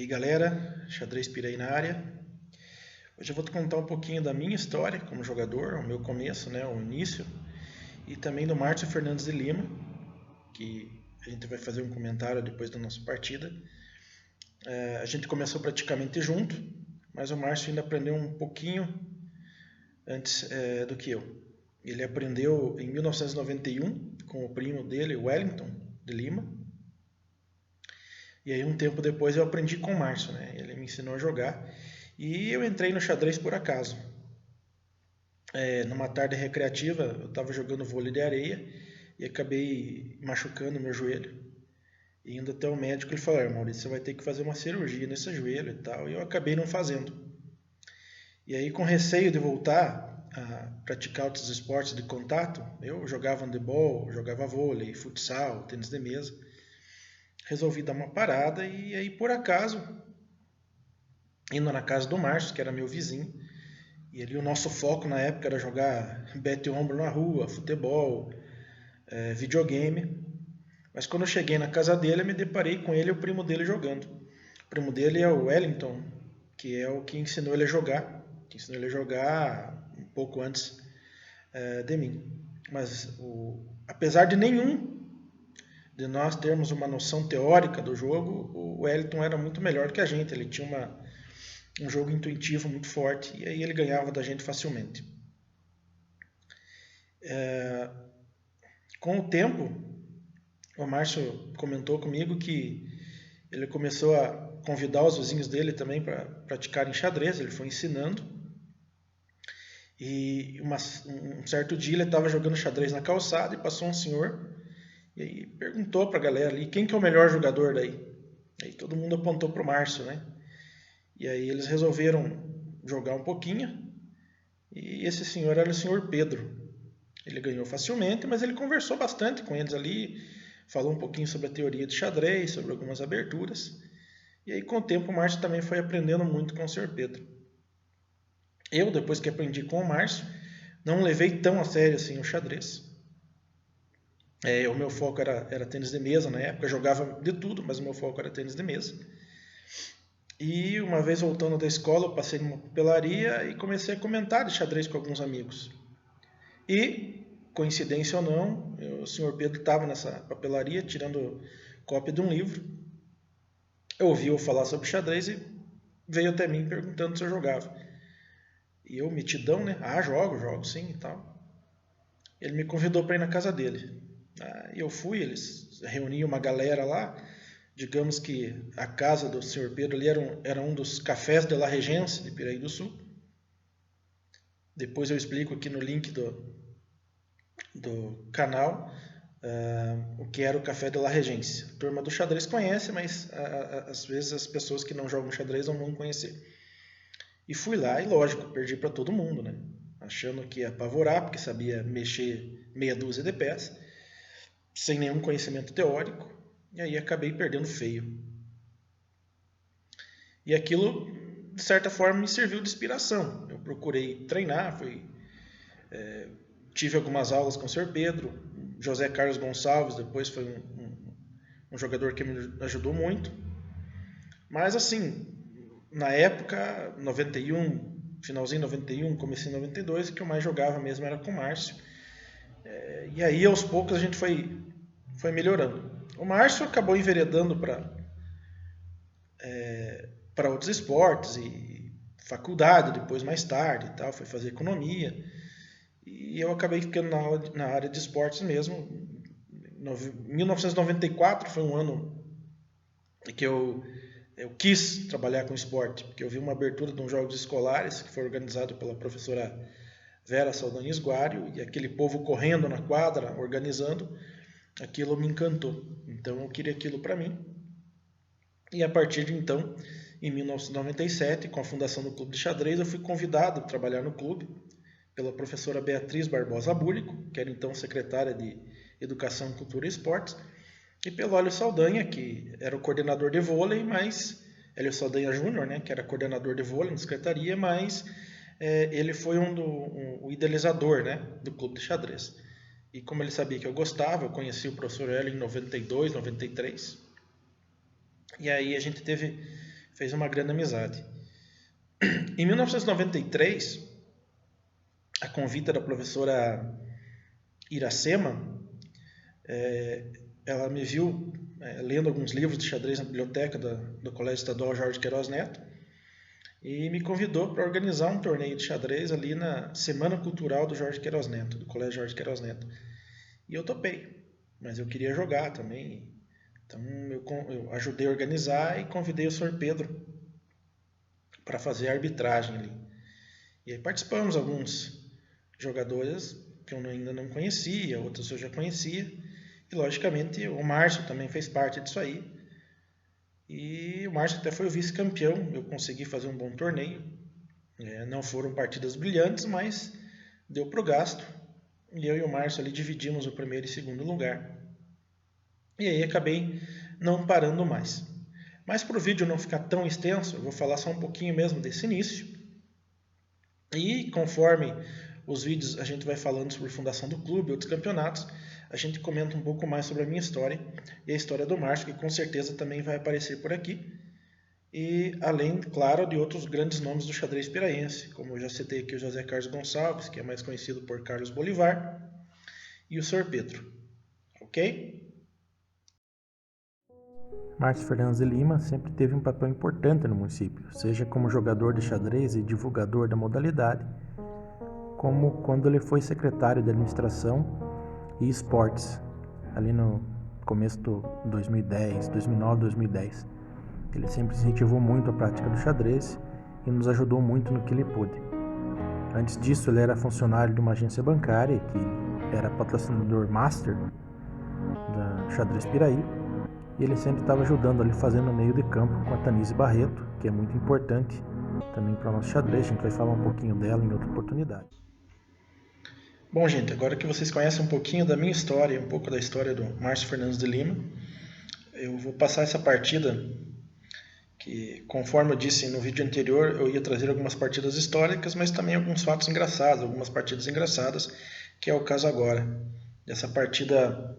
aí galera, Xadrez Piraí na área. Hoje eu vou te contar um pouquinho da minha história como jogador, o meu começo, né, o início, e também do Márcio Fernandes de Lima, que a gente vai fazer um comentário depois da nossa partida. A gente começou praticamente junto, mas o Márcio ainda aprendeu um pouquinho antes do que eu. Ele aprendeu em 1991 com o primo dele, Wellington de Lima. E aí um tempo depois eu aprendi com o Márcio, né? Ele me ensinou a jogar e eu entrei no xadrez por acaso. Numa tarde recreativa eu estava jogando vôlei de areia e acabei machucando meu joelho. E indo até o médico ele falou: Maurício, você vai ter que fazer uma cirurgia nesse joelho e tal. E eu acabei não fazendo. E aí com receio de voltar a praticar outros esportes de contato, eu jogava handebol, jogava vôlei, futsal, tênis de mesa. Resolvi dar uma parada e aí por acaso, indo na casa do Márcio, que era meu vizinho, e ali o nosso foco na época era jogar bete-ombro na rua, futebol, videogame. Mas quando eu cheguei na casa dele, eu me deparei com ele e o primo dele jogando. O primo dele é o Wellington, que é o que ensinou ele a jogar, um pouco antes de mim. Mas apesar de nenhum de nós termos uma noção teórica do jogo, o Wellington era muito melhor que a gente. Ele tinha um jogo intuitivo muito forte e aí ele ganhava da gente facilmente. Com o tempo, o Márcio comentou comigo que ele começou a convidar os vizinhos dele também para praticarem xadrez. Ele foi ensinando. E um certo dia ele estava jogando xadrez na calçada e passou um senhor e aí perguntou para a galera ali quem que é o melhor jogador daí. Aí todo mundo apontou para o Márcio, né? E aí eles resolveram jogar um pouquinho e esse senhor era o senhor Pedro. Ele ganhou facilmente, mas ele conversou bastante com eles ali, falou um pouquinho sobre a teoria de xadrez, sobre algumas aberturas. E aí com o tempo o Márcio também foi aprendendo muito com o senhor Pedro. Eu, depois que aprendi com o Márcio, não levei tão a sério assim o xadrez. O meu foco era tênis de mesa na época, eu jogava de tudo, mas o meu foco era tênis de mesa. E uma vez voltando da escola, eu passei numa papelaria e comecei a comentar de xadrez com alguns amigos. E, coincidência ou não, o senhor Pedro estava nessa papelaria tirando cópia de um livro. Eu ouvi eu falar sobre xadrez e veio até mim perguntando se eu jogava. E eu, metidão, né? Jogo sim e tal. Ele me convidou para ir na casa dele. E eu fui, eles reuniam uma galera lá. Digamos que a casa do Sr. Pedro ali era um dos cafés de La Regência, de Piraí do Sul. Depois eu explico aqui no link do canal o que era o café de La Regência. A turma do xadrez conhece, mas às vezes as pessoas que não jogam xadrez não vão conhecer. E fui lá e, lógico, perdi para todo mundo, né? Achando que ia apavorar, porque sabia mexer meia dúzia de peças, sem nenhum conhecimento teórico, e aí acabei perdendo feio. E aquilo, de certa forma, me serviu de inspiração. Eu procurei treinar, tive algumas aulas com o Sr. Pedro, José Carlos Gonçalves, depois foi um jogador que me ajudou muito. Mas assim, na época, 91, finalzinho 91, comecinho 92, o que eu mais jogava mesmo era com o Márcio. E aí, aos poucos, a gente foi melhorando. O Márcio acabou enveredando para outros esportes e faculdade, depois mais tarde e tal, foi fazer economia. E eu acabei ficando na área de esportes mesmo. 1994 foi um ano que eu quis trabalhar com esporte, porque eu vi uma abertura de uns jogos escolares que foi organizado pela professora Vera Saldanis Guario, e aquele povo correndo na quadra, organizando, aquilo me encantou. Então eu queria aquilo para mim. E a partir de então, em 1997, com a fundação do Clube de Xadrez, eu fui convidado a trabalhar no clube pela professora Beatriz Barbosa Búlico, que era então secretária de Educação, Cultura e Esportes, e pelo Hélio Saldanha, que era o coordenador de vôlei, mas Hélio Saldanha Júnior, né, que era coordenador de vôlei na secretaria, mas ele foi o idealizador, né, do Clube de Xadrez. E como ele sabia que eu gostava, eu conheci o professor Hélio em 92, 93. E aí a gente teve fez uma grande amizade. Em 1993, a convite da professora Iracema, ela me viu lendo alguns livros de xadrez na biblioteca do Colégio Estadual Jorge Queiroz Neto e me convidou para organizar um torneio de xadrez ali na Semana Cultural do Jorge Queiroz Neto, do Colégio Jorge Queiroz Neto. E eu topei, mas eu queria jogar também. Então eu ajudei a organizar e convidei o Sr. Pedro para fazer a arbitragem ali. E aí participamos alguns jogadores que eu ainda não conhecia, outros eu já conhecia. E logicamente o Márcio também fez parte disso aí. E o Márcio até foi o vice-campeão, eu consegui fazer um bom torneio. Não foram partidas brilhantes, mas deu pro gasto. E eu e o Márcio ali dividimos o primeiro e segundo lugar. E aí acabei não parando mais. Mas para o vídeo não ficar tão extenso, eu vou falar só um pouquinho mesmo desse início. E conforme os vídeos a gente vai falando sobre a fundação do clube, outros campeonatos, a gente comenta um pouco mais sobre a minha história e a história do Márcio, que com certeza também vai aparecer por aqui. E além, claro, de outros grandes nomes do xadrez piraense, como eu já citei aqui o José Carlos Gonçalves, que é mais conhecido por Carlos Bolivar, e o Sr. Pedro. Ok? Márcio Fernandes de Lima sempre teve um papel importante no município, seja como jogador de xadrez e divulgador da modalidade, como quando ele foi secretário de administração e esportes, ali no começo do 2010, 2009, 2010. Ele sempre incentivou muito a prática do xadrez e nos ajudou muito no que ele pôde. Antes disso, ele era funcionário de uma agência bancária, que era patrocinador master da Xadrez Piraí, e ele sempre estava ajudando ali, fazendo meio de campo com a Tanise Barreto, que é muito importante também para o nosso xadrez. A gente vai falar um pouquinho dela em outra oportunidade. Bom, gente, agora que vocês conhecem um pouquinho da minha história, um pouco da história do Márcio Fernandes de Lima, eu vou passar essa partida, que conforme eu disse no vídeo anterior, eu ia trazer algumas partidas históricas, mas também alguns fatos engraçados, algumas partidas engraçadas, que é o caso agora, dessa partida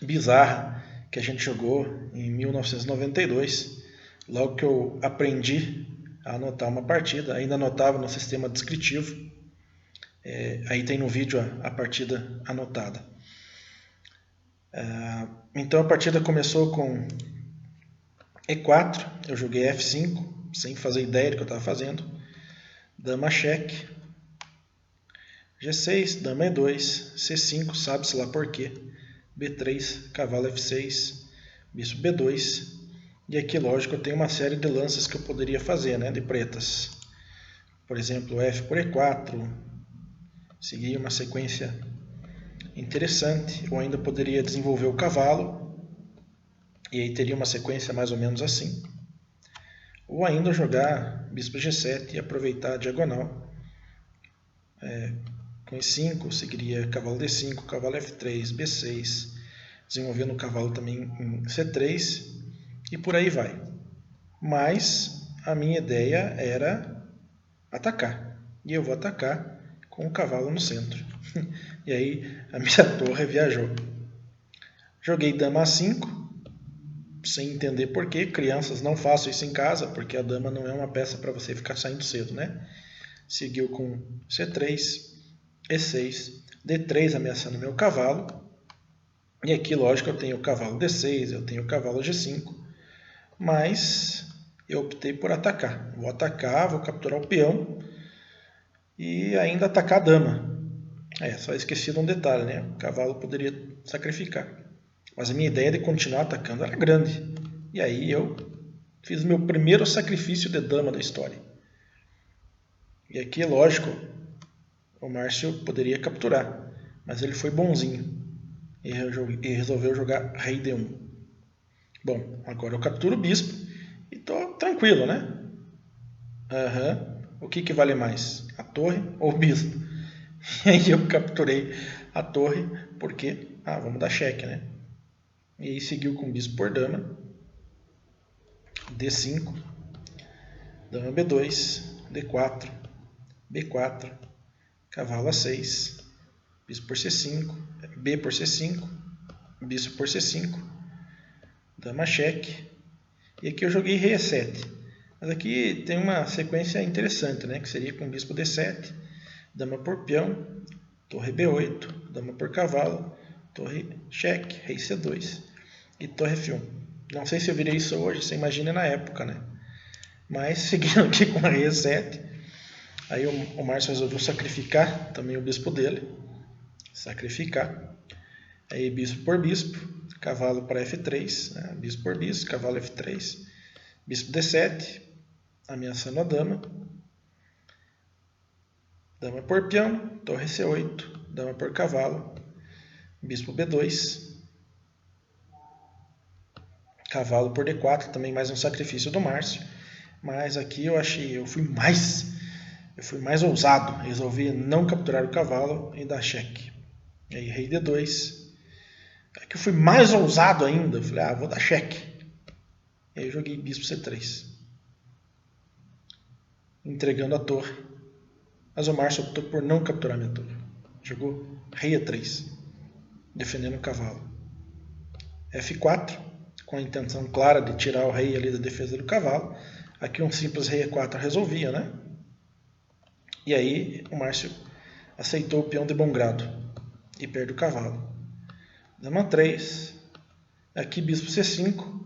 bizarra que a gente jogou em 1992, logo que eu aprendi a anotar uma partida, ainda anotava no sistema descritivo, aí tem no vídeo a partida anotada. Então a partida começou com E4, eu joguei F5, sem fazer ideia do que eu estava fazendo, dama cheque, G6, dama E2, C5, sabe-se lá por quê, B3, cavalo F6, bispo B2, e aqui, lógico, eu tenho uma série de lances que eu poderia fazer, né, de pretas. Por exemplo, F por E4, seguir uma sequência interessante. Eu ainda poderia desenvolver o cavalo, e aí teria uma sequência mais ou menos assim. Ou ainda jogar bispo G7 e aproveitar a diagonal. Com E5, seguiria cavalo D5, cavalo F3, B6, desenvolvendo o cavalo também em C3, e por aí vai. Mas a minha ideia era atacar. E eu vou atacar com o cavalo no centro. E aí a minha torre viajou. Joguei dama A5, sem entender porquê. Crianças, não façam isso em casa, porque a dama não é uma peça para você ficar saindo cedo, né? Seguiu com C3, E6, D3 ameaçando meu cavalo. E aqui, lógico, eu tenho o cavalo D6, eu tenho o cavalo G5. Mas eu optei por atacar. Vou atacar, vou capturar o peão e ainda atacar a dama. Só esqueci de um detalhe, né? O cavalo poderia sacrificar. Mas a minha ideia de continuar atacando era grande. E aí eu fiz meu primeiro sacrifício de dama da história. E aqui, lógico, o Márcio poderia capturar. Mas ele foi bonzinho e resolveu jogar rei D1. Bom, agora eu capturo o bispo e tô tranquilo, né? O que vale mais? A torre ou o bispo? E aí eu capturei a torre porque, vamos dar cheque, né? E aí seguiu com bispo por dama, D5, dama B2, D4, B4, cavalo A6, bispo por C5, B por C5, bispo por C5, dama cheque, E aqui eu joguei rei E7. Mas aqui tem uma sequência interessante, né? Que seria com bispo D7, dama por peão, torre B8, dama por cavalo, torre cheque, rei C2 e torre F1. Não sei se eu virei isso hoje, você imagina na época, né? Mas seguindo aqui com rei E7, aí o Márcio resolveu sacrificar também o bispo dele. Sacrificar. Aí bispo por bispo, cavalo para F3, né? Bispo por bispo, cavalo F3, bispo D7, ameaçando a dama. Dama por peão, torre C8, dama por cavalo, bispo B2, cavalo por D4, também mais um sacrifício do Márcio. Mas aqui eu fui mais ousado, resolvi não capturar o cavalo e dar cheque. Aí rei D2. Aqui eu fui mais ousado ainda, falei, vou dar cheque. E aí eu joguei bispo C3, entregando a torre. Mas o Márcio optou por não capturar minha torre. Jogou rei E3, defendendo o cavalo. F4, com a intenção clara de tirar o rei ali da defesa do cavalo. Aqui um simples rei E4 resolvia, né? E aí o Márcio aceitou o peão de bom grado e perde o cavalo. Dama 3. Aqui bispo C5.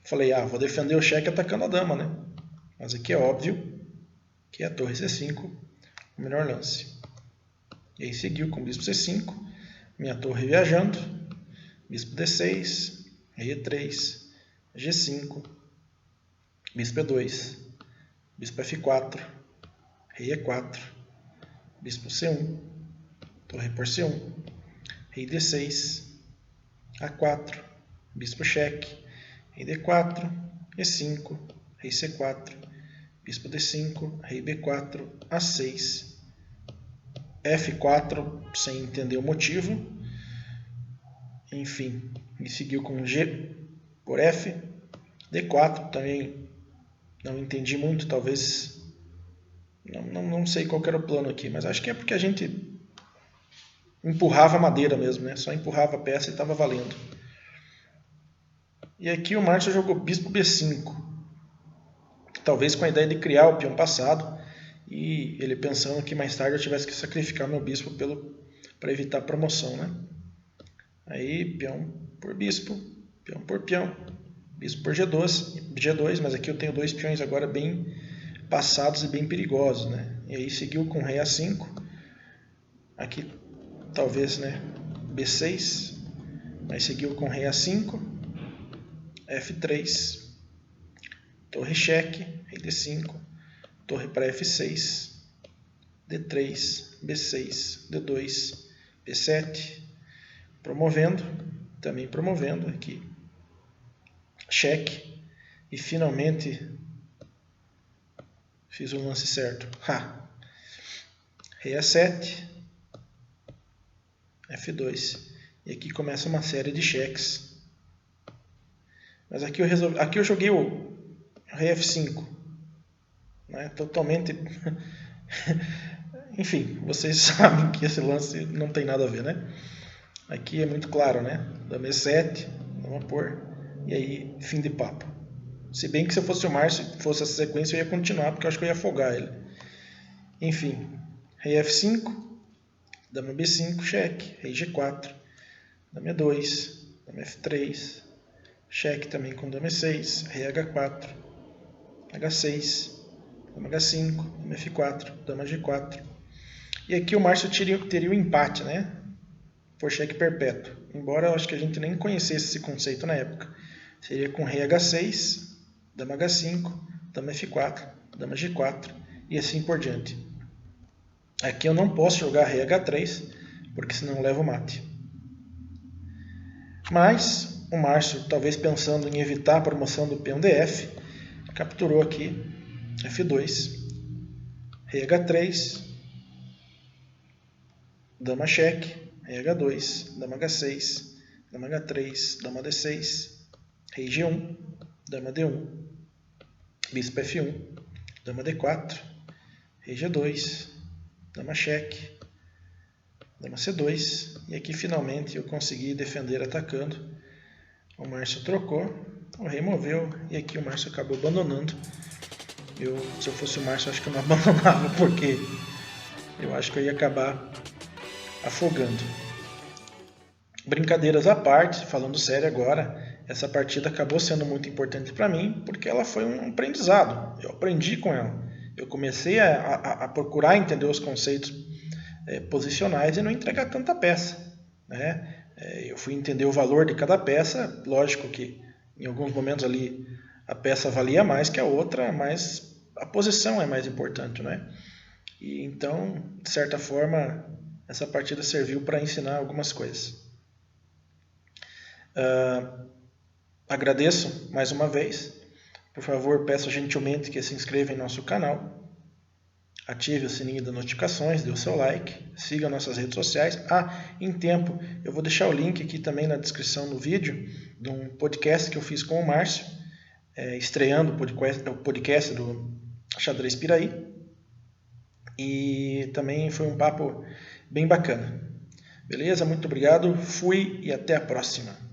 Falei, vou defender o cheque atacando a dama, né? Mas aqui é óbvio que é a torre C5 o melhor lance. E aí seguiu com bispo C5, minha torre viajando, bispo D6, rei E3, G5, bispo E2, bispo F4, rei E4, bispo C1, torre por C1, rei D6, A4, bispo cheque, rei D4, E5, rei C4, bispo D5, rei B4, A6, F4, sem entender o motivo. Enfim, me seguiu com G por F, D4, também não entendi muito, talvez, não sei qual era o plano aqui, mas acho que é porque a gente empurrava a madeira mesmo, né? Só empurrava a peça e estava valendo. E aqui o Márcio jogou bispo B5, talvez com a ideia de criar o peão passado, e ele pensando que mais tarde eu tivesse que sacrificar meu bispo para evitar a promoção, né? Aí peão por bispo, peão por peão, bispo por G2, mas aqui eu tenho dois peões agora bem passados e bem perigosos, né? E aí seguiu com rei A5, aqui talvez, né, B6, mas seguiu com rei A5, F3, torre cheque, rei D5, torre para F6, D3, B6, D2, B7, também promovendo aqui, cheque, e finalmente fiz o lance certo. Rei A7, F2, e aqui começa uma série de cheques. Mas aqui eu joguei o rei F5, né? Totalmente. Enfim, vocês sabem que esse lance não tem nada a ver, né? Aqui é muito claro, né? Dama E7, dama por, e aí fim de papo. Se bem que se eu fosse o Márcio, fosse essa sequência, eu ia continuar, porque eu acho que eu ia afogar ele. Enfim, rei F5, dama B5, cheque, rei G4, dama E2, dama F3, cheque também com dama E6, rei H4, H6, dama H5, dama F4, dama G4. E aqui o Márcio teria o empate, né? Por cheque perpétuo. Embora eu acho que a gente nem conhecesse esse conceito na época. Seria com rei H6, dama H5, dama F4, dama G4 e assim por diante. Aqui eu não posso jogar rei H3, porque senão eu levo mate. Mas o Márcio, talvez pensando em evitar a promoção do peão DF, capturou aqui F2, rei H3, dama cheque, rei H2, dama H6, dama H3, dama D6, rei G1, dama D1, bispo F1, dama D4, rei G2, dama cheque, dama C2, e aqui finalmente eu consegui defender atacando. O Márcio trocou, removeu, e aqui o Márcio acabou abandonando. Se eu fosse o Márcio, acho que eu não abandonava, porque eu acho que eu ia acabar afogando. Brincadeiras à parte, falando sério agora, essa partida acabou sendo muito importante para mim, porque ela foi um aprendizado. Eu aprendi com ela. Eu comecei a procurar entender os conceitos posicionais e não entregar tanta peça, né? Eu fui entender o valor de cada peça. Lógico que em alguns momentos ali a peça valia mais que a outra, mas a posição é mais importante, né? E então, de certa forma, essa partida serviu para ensinar algumas coisas. Agradeço mais uma vez. Por favor, peço gentilmente que se inscreva em nosso canal, ative o sininho das notificações, dê o seu like, siga nossas redes sociais. Em tempo, eu vou deixar o link aqui também na descrição do vídeo de um podcast que eu fiz com o Márcio, estreando o podcast do Xadrez Piraí. E também foi um papo bem bacana. Beleza? Muito obrigado, fui e até a próxima.